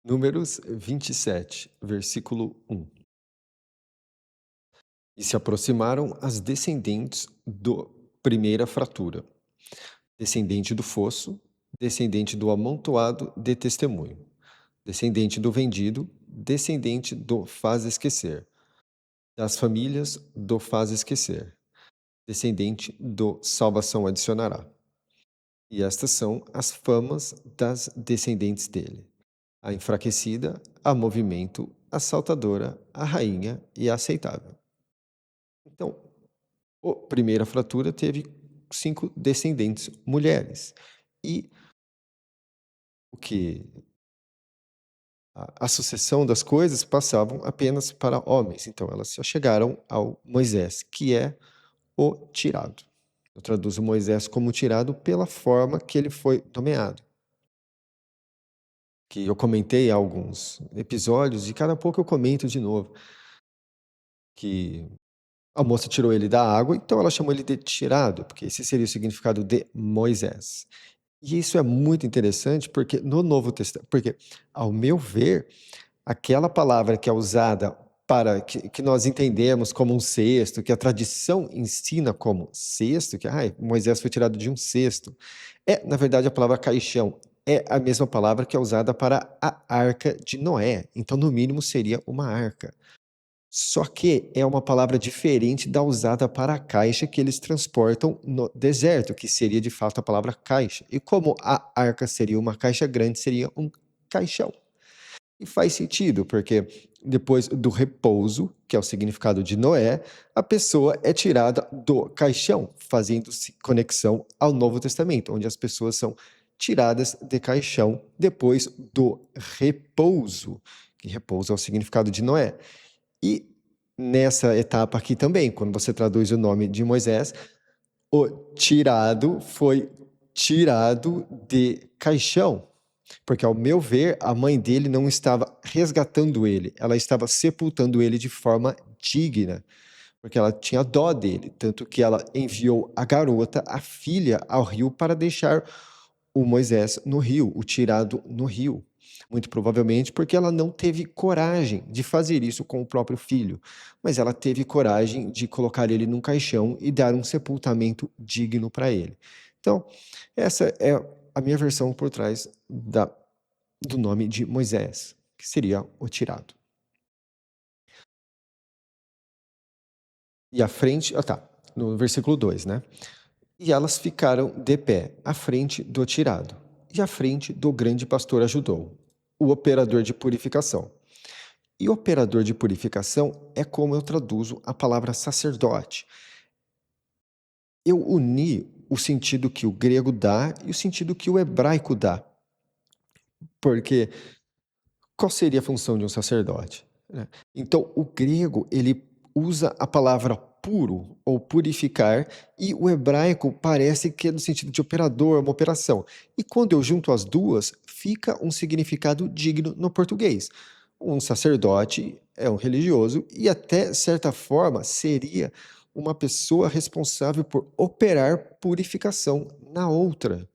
Números 27, versículo 1. E se aproximaram as descendentes do primeira fratura, descendente do fosso, descendente do amontoado de testemunho, descendente do vendido, descendente do faz esquecer, das famílias do faz esquecer, descendente do salvação adicionará. E estas são as famas das descendentes dele: a enfraquecida, a movimento, a saltadora, a rainha e a aceitável. Então, a primeira fratura teve 5 descendentes mulheres. E o que a sucessão das coisas passavam apenas para homens. Então, elas só chegaram ao Moisés, que é o tirado. Eu traduzo Moisés como tirado pela forma que ele foi nomeado. Que eu comentei há alguns episódios e cada pouco eu comento de novo. Que a moça tirou ele da água, então ela chamou ele de tirado, porque esse seria o significado de Moisés. E isso é muito interessante porque no Novo Testamento, porque ao meu ver, aquela palavra que é usada para que nós entendemos como um cesto, que a tradição ensina como cesto, que Moisés foi tirado de um cesto, é na verdade a palavra caixão, é a mesma palavra que é usada para a arca de Noé. Então, no mínimo, seria uma arca. Só que é uma palavra diferente da usada para a caixa que eles transportam no deserto, que seria de fato a palavra caixa. E como a arca seria uma caixa grande, seria um caixão. E faz sentido, porque depois do repouso, que é o significado de Noé, a pessoa é tirada do caixão, fazendo-se conexão ao Novo Testamento, onde as pessoas são tiradas de caixão depois do repouso, que repouso é o significado de Noé. E nessa etapa aqui também, quando você traduz o nome de Moisés, o tirado foi tirado de caixão, porque, ao meu ver, a mãe dele não estava resgatando ele, ela estava sepultando ele de forma digna, porque ela tinha dó dele, tanto que ela enviou a garota, a filha, ao rio para deixar o Moisés no rio, o tirado no rio. Muito provavelmente porque ela não teve coragem de fazer isso com o próprio filho, mas ela teve coragem de colocar ele num caixão e dar um sepultamento digno para ele. Então, essa é a minha versão por trás do nome de Moisés, que seria o tirado. E à frente, no versículo 2, né? E elas ficaram de pé, à frente do tirado, e à frente do grande pastor ajudou, o operador de purificação. E operador de purificação é como eu traduzo a palavra sacerdote. Eu uni o sentido que o grego dá e o sentido que o hebraico dá. Porque qual seria a função de um sacerdote, né? Então, o grego, ele usa a palavra puro ou purificar, e o hebraico parece que é no sentido de operador, uma operação. E quando eu junto as duas, fica um significado digno no português. Um sacerdote é um religioso e até certa forma seria uma pessoa responsável por operar purificação na outra.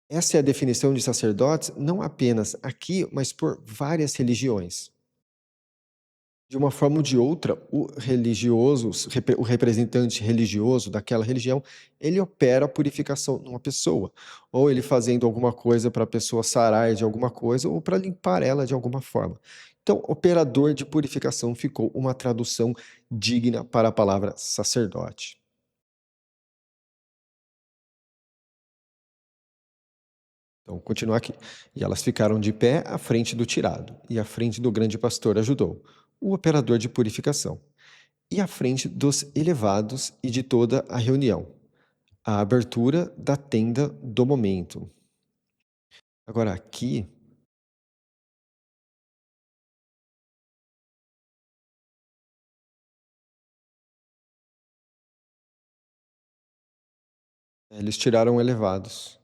Essa é a definição de sacerdotes, não apenas aqui, mas por várias religiões. De uma forma ou de outra, o religioso, o representante religioso daquela religião, ele opera a purificação numa pessoa, ou ele fazendo alguma coisa para a pessoa sarar de alguma coisa, ou para limpar ela de alguma forma. Então, operador de purificação ficou uma tradução digna para a palavra sacerdote. Então, continuar aqui. E elas ficaram de pé à frente do tirado, e à frente do grande pastor ajudou, o operador de purificação, e à frente dos elevados e de toda a reunião, a abertura da tenda do momento. Agora, aqui, eles tiraram elevados.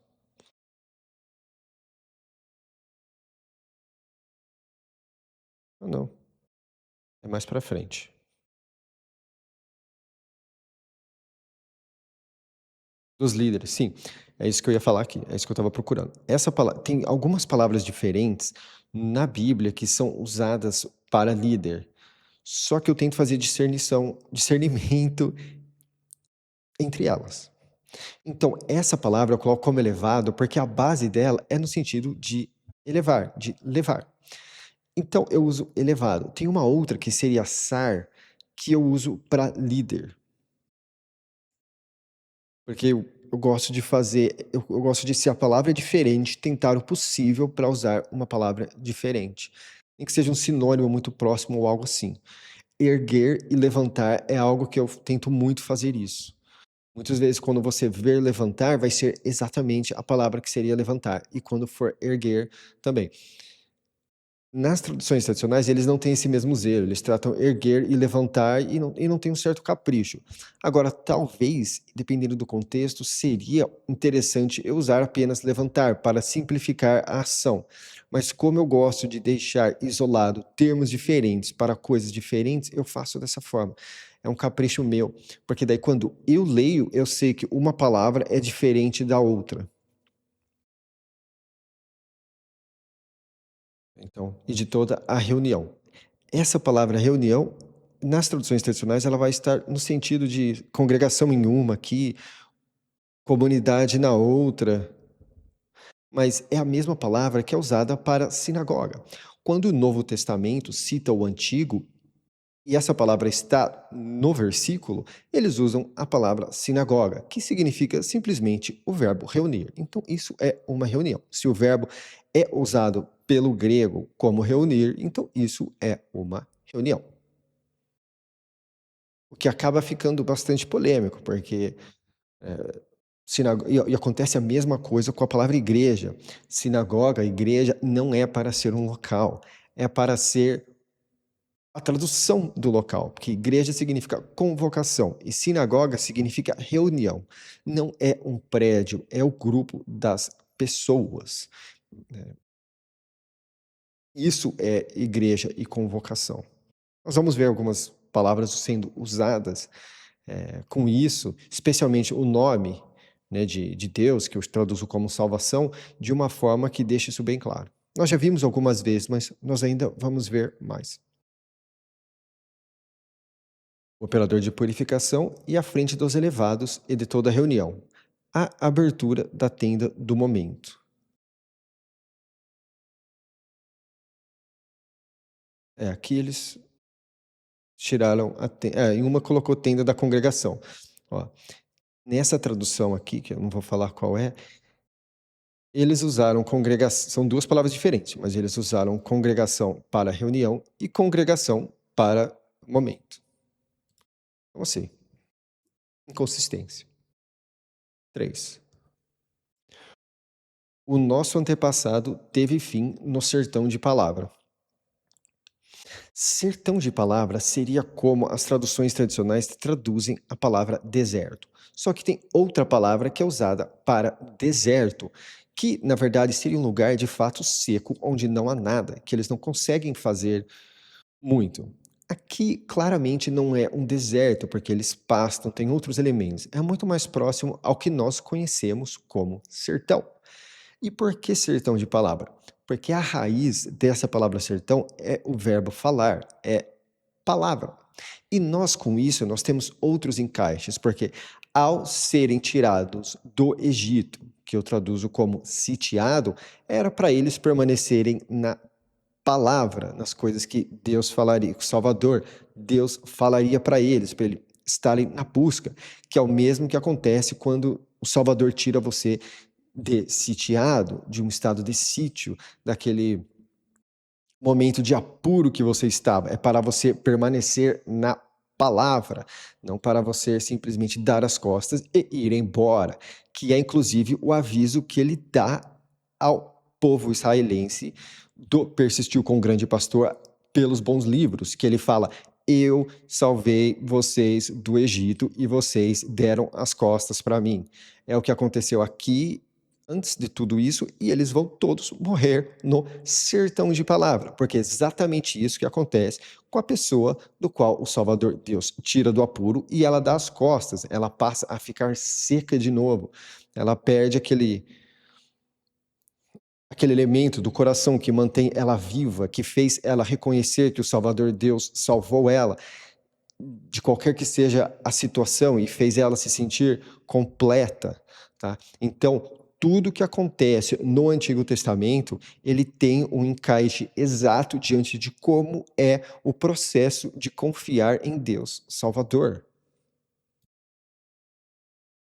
Não, não, é mais para frente. Dos líderes, sim. É isso que eu ia falar aqui, é isso que eu estava procurando. Essa palavra tem algumas palavras diferentes na Bíblia que são usadas para líder, só que eu tento fazer discernimento entre elas. Então, essa palavra eu coloco como elevado, porque a base dela é no sentido de elevar, de levar. Então, eu uso elevado. Tem uma outra que seria sar, que eu uso para líder. Porque eu gosto de fazer, eu gosto de, se a palavra é diferente, tentar o possível para usar uma palavra diferente. Nem que seja um sinônimo muito próximo ou algo assim. Erguer e levantar é algo que eu tento muito fazer isso. Muitas vezes, quando você ver levantar, vai ser exatamente a palavra que seria levantar. E quando for erguer, também. Nas traduções tradicionais, eles não têm esse mesmo zelo, eles tratam erguer e levantar e não tem um certo capricho. Agora, talvez, dependendo do contexto, seria interessante eu usar apenas levantar para simplificar a ação. Mas como eu gosto de deixar isolado termos diferentes para coisas diferentes, eu faço dessa forma. É um capricho meu, porque daí quando eu leio, eu sei que uma palavra é diferente da outra. Então, e de toda a reunião. Essa palavra reunião, nas traduções tradicionais, ela vai estar no sentido de congregação em uma aqui, comunidade na outra, mas é a mesma palavra que é usada para sinagoga. Quando o Novo Testamento cita o Antigo, e essa palavra está no versículo, eles usam a palavra sinagoga, que significa simplesmente o verbo reunir. Então, isso é uma reunião. Se o verbo é usado pelo grego como reunir, então isso é uma reunião. O que acaba ficando bastante polêmico, porque e acontece a mesma coisa com a palavra igreja. Sinagoga, igreja, não é para ser um local, é para ser a tradução do local, porque igreja significa convocação e sinagoga significa reunião. Não é um prédio, é o grupo das pessoas. Isso é igreja e convocação. Nós vamos ver algumas palavras sendo usadas com isso, especialmente o nome, né, de Deus, que eu traduzo como salvação, de uma forma que deixa isso bem claro. Nós já vimos algumas vezes, mas nós ainda vamos ver mais. O operador de purificação e a frente dos elevados e de toda a reunião. A abertura da tenda do momento. Aqui eles tiraram em uma colocou tenda da congregação. Ó, nessa tradução aqui, que eu não vou falar qual é, eles usaram congregação, são duas palavras diferentes, mas eles usaram congregação para reunião e congregação para momento. Então, assim, inconsistência. 3. O nosso antepassado teve fim no sertão de palavra. Sertão de palavra seria como as traduções tradicionais traduzem a palavra deserto. Só que tem outra palavra que é usada para deserto, que na verdade seria um lugar de fato seco, onde não há nada, que eles não conseguem fazer muito. Aqui claramente não é um deserto, porque eles pastam, tem outros elementos. É muito mais próximo ao que nós conhecemos como sertão. E por que sertão de palavra? Porque a raiz dessa palavra sertão é o verbo falar, é palavra. E nós com isso, nós temos outros encaixes, porque ao serem tirados do Egito, que eu traduzo como sitiado, era para eles permanecerem na palavra, nas coisas que Deus falaria, o Salvador, Deus falaria para eles estarem na busca, que é o mesmo que acontece quando o Salvador tira você de sitiado, de um estado de sítio, daquele momento de apuro que você estava. É para você permanecer na palavra, não para você simplesmente dar as costas e ir embora, que é inclusive o aviso que ele dá ao povo israelense do Persistiu com o Grande Pastor pelos bons livros, que ele fala: eu salvei vocês do Egito e vocês deram as costas para mim. É o que aconteceu aqui antes de tudo isso, e eles vão todos morrer no sertão de palavra, porque é exatamente isso que acontece com a pessoa do qual o Salvador Deus tira do apuro e ela dá as costas, ela passa a ficar seca de novo, ela perde aquele elemento do coração que mantém ela viva, que fez ela reconhecer que o Salvador Deus salvou ela, de qualquer que seja a situação, e fez ela se sentir completa, tá? Então, tudo que acontece no Antigo Testamento, ele tem um encaixe exato diante de como é o processo de confiar em Deus Salvador.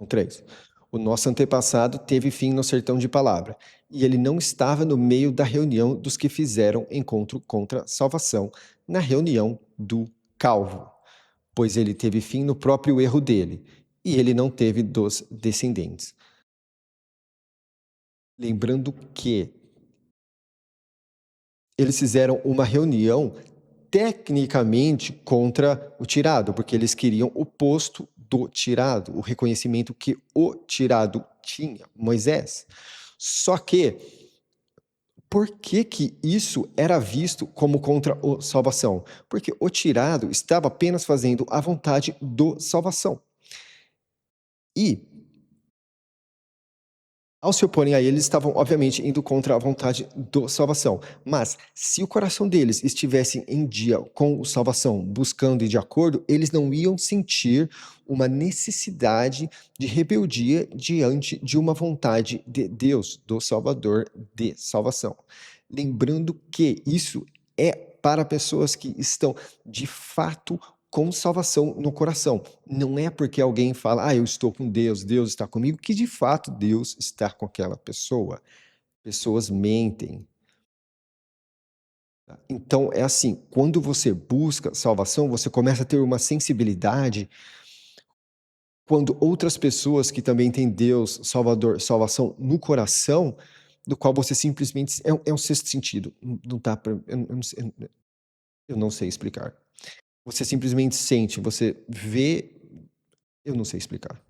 3. O nosso antepassado teve fim no sertão de palavra, e ele não estava no meio da reunião dos que fizeram encontro contra salvação, na reunião do calvo, pois ele teve fim no próprio erro dele, e ele não teve dos descendentes. Lembrando que eles fizeram uma reunião tecnicamente contra o tirado, porque eles queriam o posto do tirado, o reconhecimento que o tirado tinha, Moisés. Só que, por que que isso era visto como contra a salvação? Porque o tirado estava apenas fazendo a vontade do salvação. E, ao se oporem a ele, eles estavam, obviamente, indo contra a vontade do salvação. Mas, se o coração deles estivesse em dia com o salvação, buscando e de acordo, eles não iam sentir uma necessidade de rebeldia diante de uma vontade de Deus, do Salvador de salvação. Lembrando que isso é para pessoas que estão, de fato, com salvação no coração. Não é porque alguém fala, eu estou com Deus, Deus está comigo, que de fato Deus está com aquela pessoa. Pessoas mentem. Então, é assim, quando você busca salvação, você começa a ter uma sensibilidade quando outras pessoas que também têm Deus, Salvador, salvação no coração, do qual você simplesmente... É um sexto sentido. Não dá pra, eu não sei explicar. Você simplesmente sente, você vê, eu não sei explicar.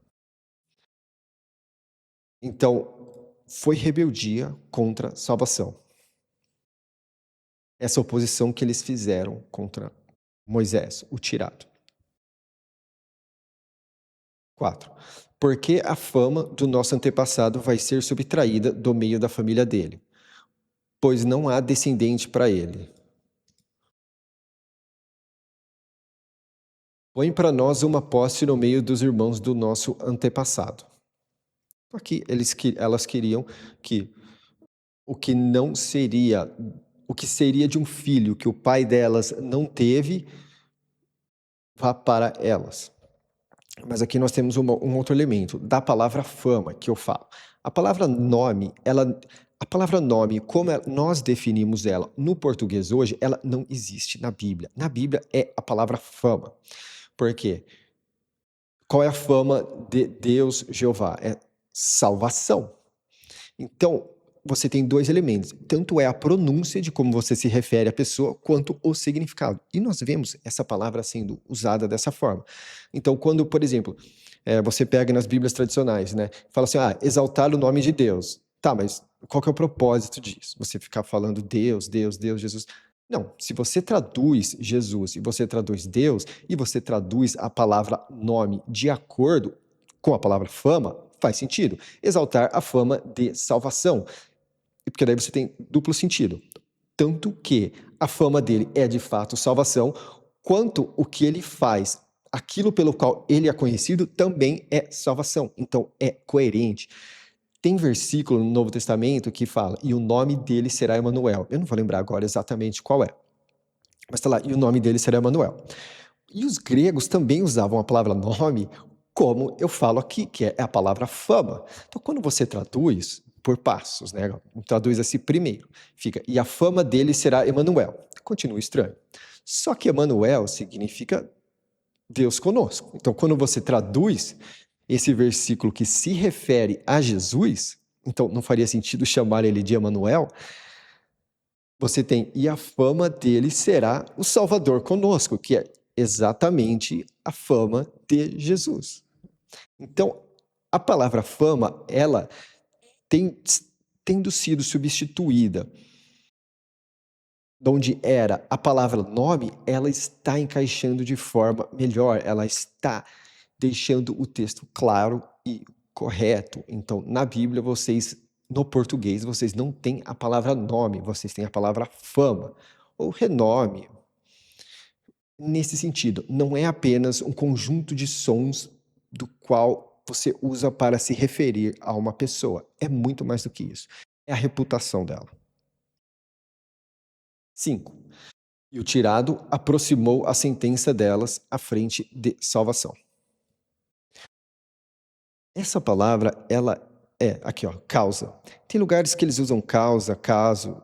Então, foi rebeldia contra a salvação. Essa oposição que eles fizeram contra Moisés, o tirado. 4. Porque a fama do nosso antepassado vai ser subtraída do meio da família dele, pois não há descendente para ele. Põe para nós uma poste no meio dos irmãos do nosso antepassado. Aqui elas queriam que o que não seria, o que seria de um filho que o pai delas não teve, vá para elas. Mas aqui nós temos um outro elemento, da palavra fama, que eu falo. A palavra nome, como nós definimos ela no português hoje, ela não existe na Bíblia. Na Bíblia é a palavra fama. Por quê? Qual é a fama de Deus, Jeová? É salvação. Então, você tem dois elementos, tanto é a pronúncia de como você se refere à pessoa, quanto o significado. E nós vemos essa palavra sendo usada dessa forma. Então, quando, por exemplo, você pega nas Bíblias tradicionais, né, fala assim, exaltar o nome de Deus. Tá, mas qual que é o propósito disso? Você ficar falando Deus, Deus, Deus, Jesus. Não, se você traduz Jesus e você traduz Deus e você traduz a palavra nome de acordo com a palavra fama, faz sentido. Exaltar a fama de salvação. Porque daí você tem duplo sentido. Tanto que a fama dele é de fato salvação, quanto o que ele faz, aquilo pelo qual ele é conhecido, também é salvação. Então é coerente. Tem versículo no Novo Testamento que fala, e o nome dele será Emanuel. Eu não vou lembrar agora exatamente qual é. Mas está lá, e o nome dele será Emanuel. E os gregos também usavam a palavra nome como eu falo aqui, que é a palavra fama. Então, quando você traduz por passos, né? Traduz assim primeiro, fica, e a fama dele será Emanuel. Continua estranho. Só que Emanuel significa Deus conosco. Então, quando você traduz esse versículo que se refere a Jesus, então não faria sentido chamar ele de Emanuel. Você tem, e a fama dele será o Salvador conosco, que é exatamente a fama de Jesus. Então, a palavra fama, ela tendo sido substituída de onde era a palavra nome, ela está encaixando de forma melhor, ela está deixando o texto claro e correto. Então, na Bíblia, no português, vocês não têm a palavra nome, vocês têm a palavra fama ou renome. Nesse sentido, não é apenas um conjunto de sons do qual você usa para se referir a uma pessoa. É muito mais do que isso. É a reputação dela. 5. E o tirado aproximou a sentença delas à frente de salvação. Essa palavra, ela é, aqui ó, causa. Tem lugares que eles usam causa, caso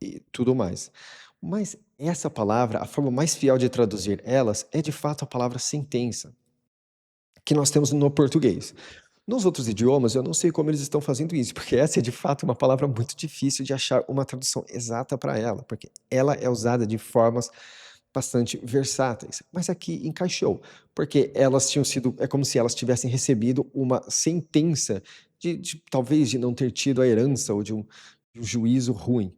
e tudo mais. Mas essa palavra, a forma mais fiel de traduzir elas é de fato a palavra sentença, que nós temos no português. Nos outros idiomas, eu não sei como eles estão fazendo isso, porque essa é de fato uma palavra muito difícil de achar uma tradução exata para ela, porque ela é usada de formas bastante versáteis. Mas aqui encaixou, porque elas tinham sido, é como se elas tivessem recebido uma sentença talvez de não ter tido a herança ou de um juízo ruim.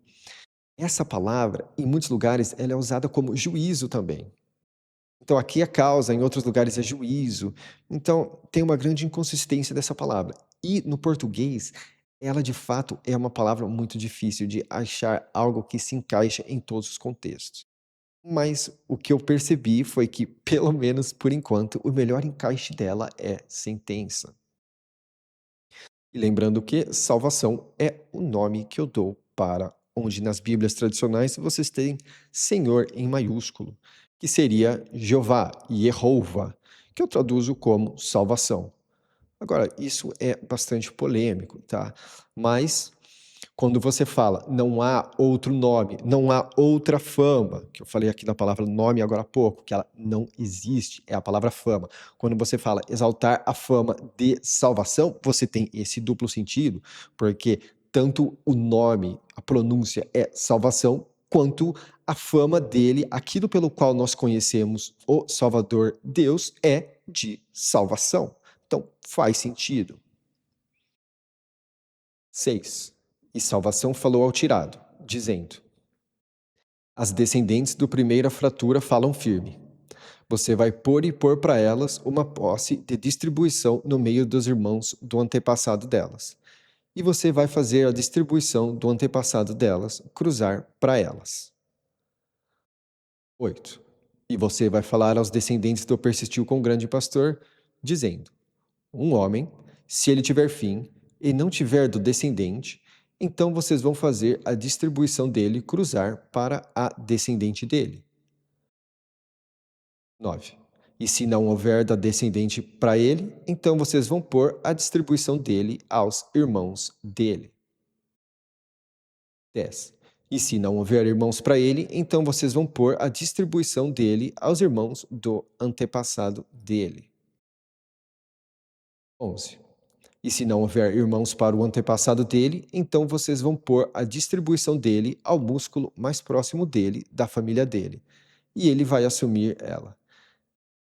Essa palavra, em muitos lugares, ela é usada como juízo também. Então, aqui é causa, em outros lugares é juízo. Então, tem uma grande inconsistência dessa palavra. E no português, ela de fato é uma palavra muito difícil de achar algo que se encaixa em todos os contextos. Mas o que eu percebi foi que, pelo menos por enquanto, o melhor encaixe dela é sentença. E lembrando que salvação é o nome que eu dou para onde nas Bíblias tradicionais vocês têm Senhor em maiúsculo, que seria Jeová, Yehová, que eu traduzo como salvação. Agora, isso é bastante polêmico, tá? Mas quando você fala não há outro nome, não há outra fama, que eu falei aqui na palavra nome agora há pouco, que ela não existe, é a palavra fama. Quando você fala exaltar a fama de salvação, você tem esse duplo sentido, porque tanto o nome, a pronúncia é salvação, quanto a fama dele, aquilo pelo qual nós conhecemos o Salvador Deus, é de salvação. Então, faz sentido. 6. E salvação falou ao tirado, dizendo: as descendentes do primeira fratura falam firme. Você vai pôr e pôr para elas uma posse de distribuição no meio dos irmãos do antepassado delas. E você vai fazer a distribuição do antepassado delas cruzar para elas. 8. E você vai falar aos descendentes do persistiu com o grande pastor, dizendo: um homem, se ele tiver fim e não tiver do descendente, então vocês vão fazer a distribuição dele cruzar para a descendente dele. 9. E se não houver da descendente para ele, então vocês vão pôr a distribuição dele aos irmãos dele. 10. E se não houver irmãos para ele, então vocês vão pôr a distribuição dele aos irmãos do antepassado dele. 11. E se não houver irmãos para o antepassado dele, então vocês vão pôr a distribuição dele ao músculo mais próximo dele, da família dele, e ele vai assumir ela.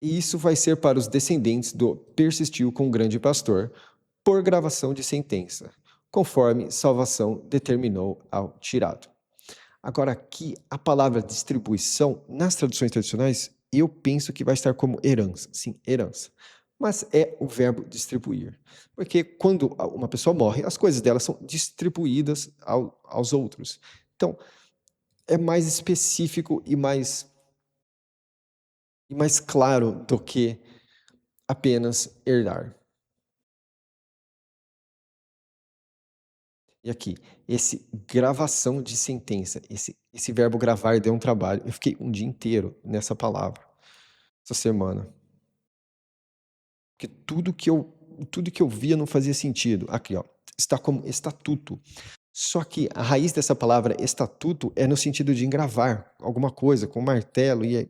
E isso vai ser para os descendentes do persistiu com o grande pastor, por gravação de sentença, conforme salvação determinou ao tirado. Agora aqui, a palavra distribuição, nas traduções tradicionais, eu penso que vai estar como herança. Sim, herança. Mas é o verbo distribuir. Porque quando uma pessoa morre, as coisas dela são distribuídas aos outros. Então, é mais específico e mais claro do que apenas herdar. E aqui, esse gravação de sentença, esse verbo gravar deu um trabalho. Eu fiquei um dia inteiro nessa palavra, essa semana. Porque tudo que eu via não fazia sentido. Aqui, ó, está como estatuto. Só que a raiz dessa palavra estatuto é no sentido de engravar alguma coisa com martelo e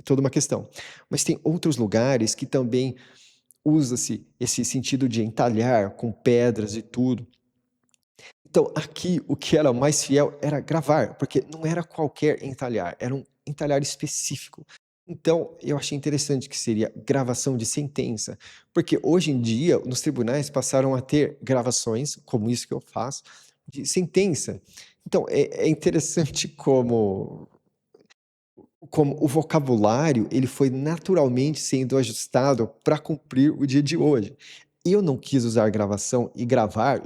toda uma questão. Mas tem outros lugares que também usa-se esse sentido de entalhar com pedras e tudo. Então, aqui, o que era mais fiel era gravar, porque não era qualquer entalhar, era um entalhar específico. Então, eu achei interessante que seria gravação de sentença, porque hoje em dia, nos tribunais passaram a ter gravações, como isso que eu faço, de sentença. Então, é interessante como o vocabulário ele foi naturalmente sendo ajustado para cumprir o dia de hoje. Eu não quis usar gravação e gravar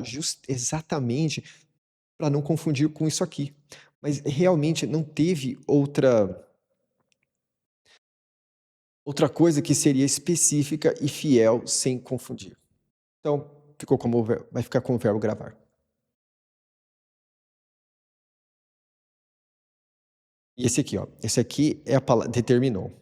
exatamente para não confundir com isso aqui. Mas realmente não teve outra coisa que seria específica e fiel sem confundir. Então, vai ficar como o verbo gravar. E esse aqui, ó, esse aqui é a palavra determinou.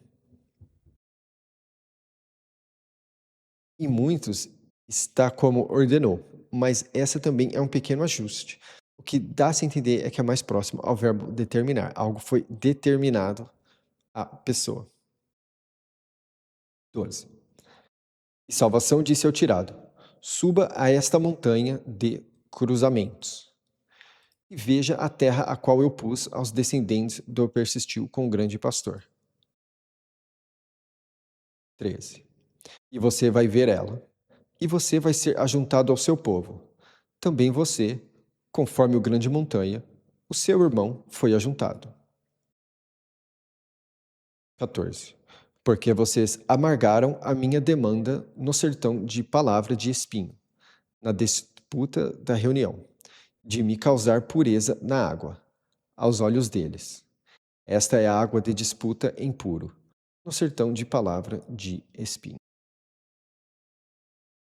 Em muitos está como ordenou, mas essa também é um pequeno ajuste. O que dá-se a entender é que é mais próximo ao verbo determinar. Algo foi determinado à pessoa. 12. E salvação disse ao tirado: suba a esta montanha de cruzamentos e veja a terra a qual eu pus aos descendentes do persistiu com o grande pastor. 13. E você vai ver ela, e você vai ser ajuntado ao seu povo. Também você, conforme o grande montanha, o seu irmão foi ajuntado. 14. Porque vocês amargaram a minha demanda no sertão de palavra de espinho, na disputa da reunião, de me causar pureza na água, aos olhos deles. Esta é a água de disputa impuro, no sertão de palavra de espinho.